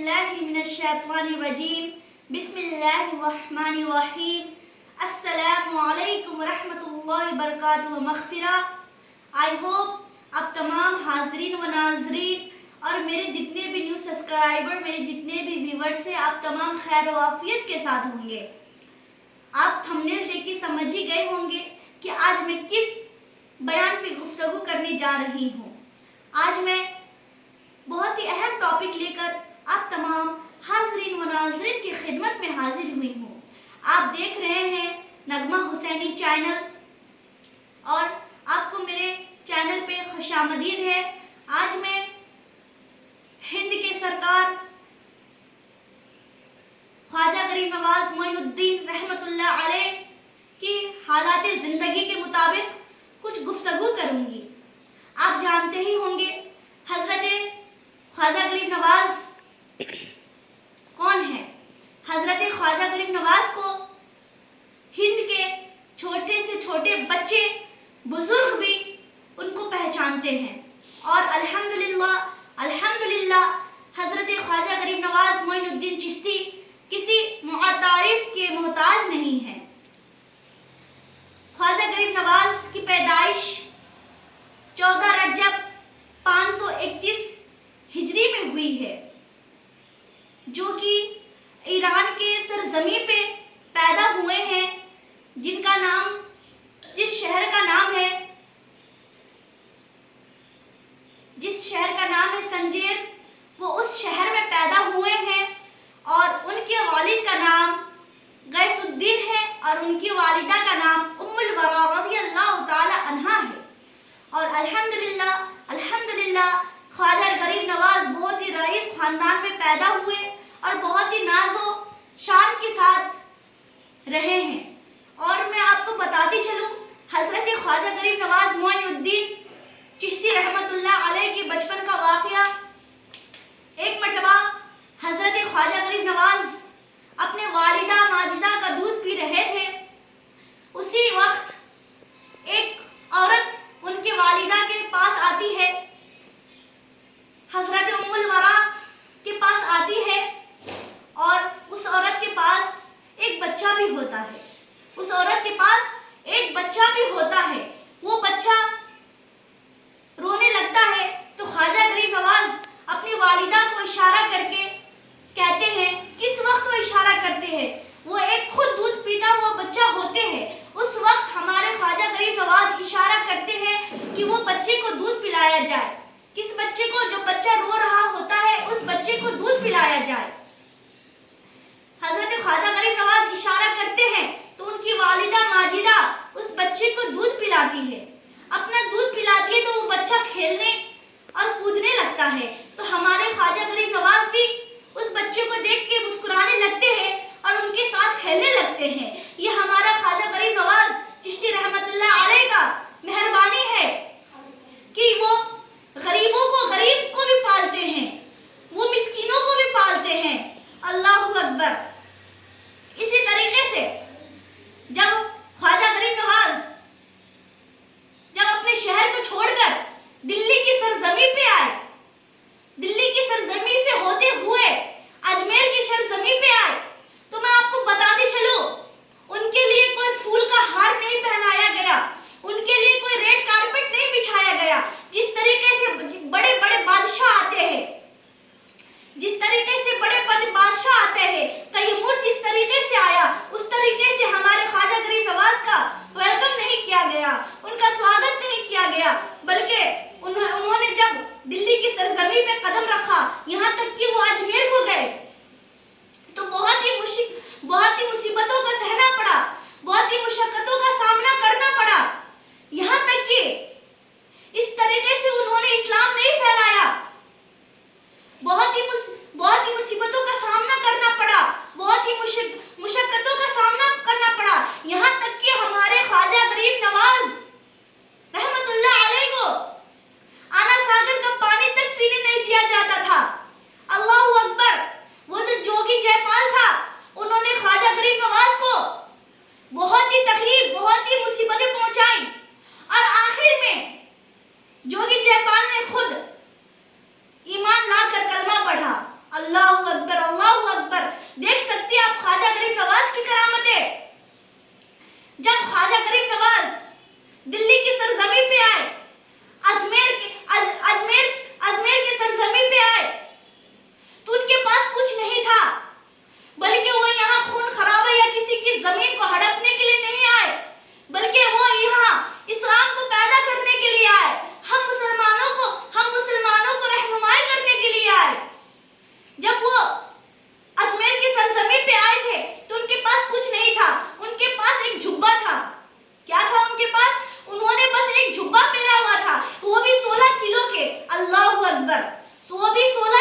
باللہ من الشیطان الرجیم بسم اللہ الرحمن الرحیم السلام علیکم ورحمۃ اللہ وبرکاتہ مغفرہ۔ آئی ہوپ آپ تمام حاضرین و ناظرین اور میرے جتنے بھی نیو سبسکرائبر، میرے جتنے بھی ویورز ہیں، آپ تمام خیر و عافیت کے ساتھ ہوں گے۔ آپ تھمبنیل دیکھ کے سمجھ ہی گئے ہوں گے کہ آج میں کس بیان پہ گفتگو کرنے جا رہی ہوں۔ آج میں بہت ہی اہم ٹاپک لے کر آپ تمام حاضرین و ناظرین کی خدمت میں حاضر ہوئی ہوں۔ آپ دیکھ رہے ہیں نغمہ حسینی چینل اور آپ کو میرے چینل پہ خوش آمدید ہے۔ آج میں ہند کے سرکار خواجہ غریب نواز معین الدین رحمۃ اللہ علیہ کی حالات زندگی کے مطابق کچھ گفتگو کروں گی۔ آپ جانتے ہی ہوں گے حضرت خواجہ غریب نواز کون ہے۔ حضرت خواجہ غریب نواز کو ہند کے چھوٹے سے چھوٹے بچے، بزرگ بھی ان کو پہچانتے ہیں، اور الحمدللہ حضرت خواجہ غریب نواز معین الدین چشتی کسی تعریف کے محتاج نہیں ہے۔ خواجہ غریب نواز کی پیدائش 14 رجب 531 ہجری میں ہوئی ہے، جو کہ ایران کے سرزمین پہ پیدا ہوئے ہیں، جس شہر کا نام ہے سنجیر۔ وہ اس شہر میں پیدا ہوئے ہیں، اور ان کے والد کا نام غیث الدین ہے، اور ان کی والدہ کا نام ام الورا رضی اللہ تعالی عنہا ہے۔ اور الحمدللہ خواجہ غریب نواز بہت ہی رئیس خاندان میں پیدا ہوئے اور بہت ہی ناز و شان کے ساتھ رہے ہیں۔ اور میں آپ کو بتاتی چلوں حضرت خواجہ غریب نواز معین الدین چشتی رحمۃ اللہ علیہ کے بچپن کا واقعہ۔ ایک مرتبہ حضرت خواجہ غریب نواز اپنے والدہ ماجدہ کا دودھ پی رہے تھے۔ اسی وقت ایک عورت ان کے والدہ کے پاس آتی ہے، حضرت ام الورا کے پاس آتی ہے، اور اس عورت کے پاس ایک بچہ بھی ہوتا ہے۔ وہ بچہ رونے لگتا ہے تو خواجہ غریب نواز اپنی والدہ کو اشارہ کر کے کہتے ہیں، کس وقت وہ اشارہ کرتے ہیں؟ وہ ایک خود دودھ پیتا ہوا بچہ ہوتے ہیں۔ اس وقت ہمارے خواجہ غریب نواز اشارہ کرتے ہیں کہ وہ بچے کو دودھ پلایا جائے۔ کس بچے کو؟ جو بچہ رو رہا ہوتا ہے، اس بچے کو دودھ پلایا جائے۔ حضرت خواجہ غریب نواز اشارہ کرتے ہیں تو ان کی والدہ ماجدہ اس بچے کو دودھ پلاتی ہے۔ اپنا دودھ پلاتی ہے تو وہ بچہ کھیلنے اور کودنے لگتا ہے، تو ہمارے خواجہ غریب نواز بھی اس بچے کو دیکھ کے مسکرانے لگتے ہیں اور ان کے ساتھ کھیلنے لگتے ہیں۔ یہ ہمارا خواجہ غریب نواز چشتی رحمۃ اللہ علیہ کا مہربانی ہے کہ وہ غریبوں کو، غریب کو بھی پالتے ہیں، وہ مسکینوں کو بھی پالتے ہیں۔ اللہ اکبر۔ اسی طریقے سے جب خواجہ غریب نواز اپنے شہر کو چھوڑ کر دلی کی سرزمین پہ آئے، دلی کی سرزمین سے ہوتے ہوئے اجمیر کی سرزمین پہ آئے، تو میں آپ کو بتاتی چلوں ان کے لیے کوئی پھول کا ہار نہیں پہنایا گیا، ان کے لیے کوئی ریڈ کارپٹ نہیں بچھایا گیا۔ جس طریقے سے بڑے بڑے بادشاہ آتے ہیں، تیمور جس طریقے سے آیا، اس طریقے سے ہمارے خواجہ غریب نواز کا ویلکم نہیں کیا گیا، ان کا سواگت نہیں کیا گیا، بلکہ انہوں نے جب دلی کی سرزمین پہ قدم رکھا، یہاں تک کہ وہ اجمیر کو گئے، تو بہت ہی مصیبتوں کا سہنا پڑا، بہت ہی مشقتوں کا سامنا کرنا پڑا، یہاں تک کہ اس طریقے سے انہوں نے اسلام نہیں پھیلایا۔ بہت ہی مصیبتوں کا سامنا کرنا پڑا، بہت ہی مشقتوں کا سامنا کرنا پڑا، یہاں تک کہ ہمارے خواجہ غریب نواز رحمت اللہ علیہ کو آنا ساگر کا پانی تک پینے نہیں دیا جاتا تھا۔ اللہ اکبر اللہ اکبر. دیکھ سکتے ہیں آپ خواجہ غریب نواز کی کرامتیں. جب خواجہ غریب نواز دلی کی سرزمین پہ آئے، اجمیر کی سرزمین پہ آئے، تو ان کے پاس کچھ نہیں تھا، بلکہ وہ یہاں خون خرابہ یا کسی کی زمین کو ہڑپنے کے لیے نہیں آئے، بلکہ وہ یہاں اسلام کو پیدا کرنے کے لیے آئے، ہم مسلمانوں کو رہنمائی کرنے کے لیے آئے. جب وہ اجمیر کی سرزمین پہ آئے تھے تو ان کے پاس کچھ نہیں تھا، ان کے پاس ایک جھبا تھا. کیا تھا ان کے پاس؟ انہوں نے بس ایک جھبا پہنا ہوا تھا، وہ بھی 16 کلو کے. اللہ اکبر. وہ بھی 16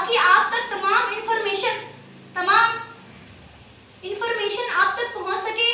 تاکہ آپ تک تمام انفارمیشن آپ تک پہنچ سکے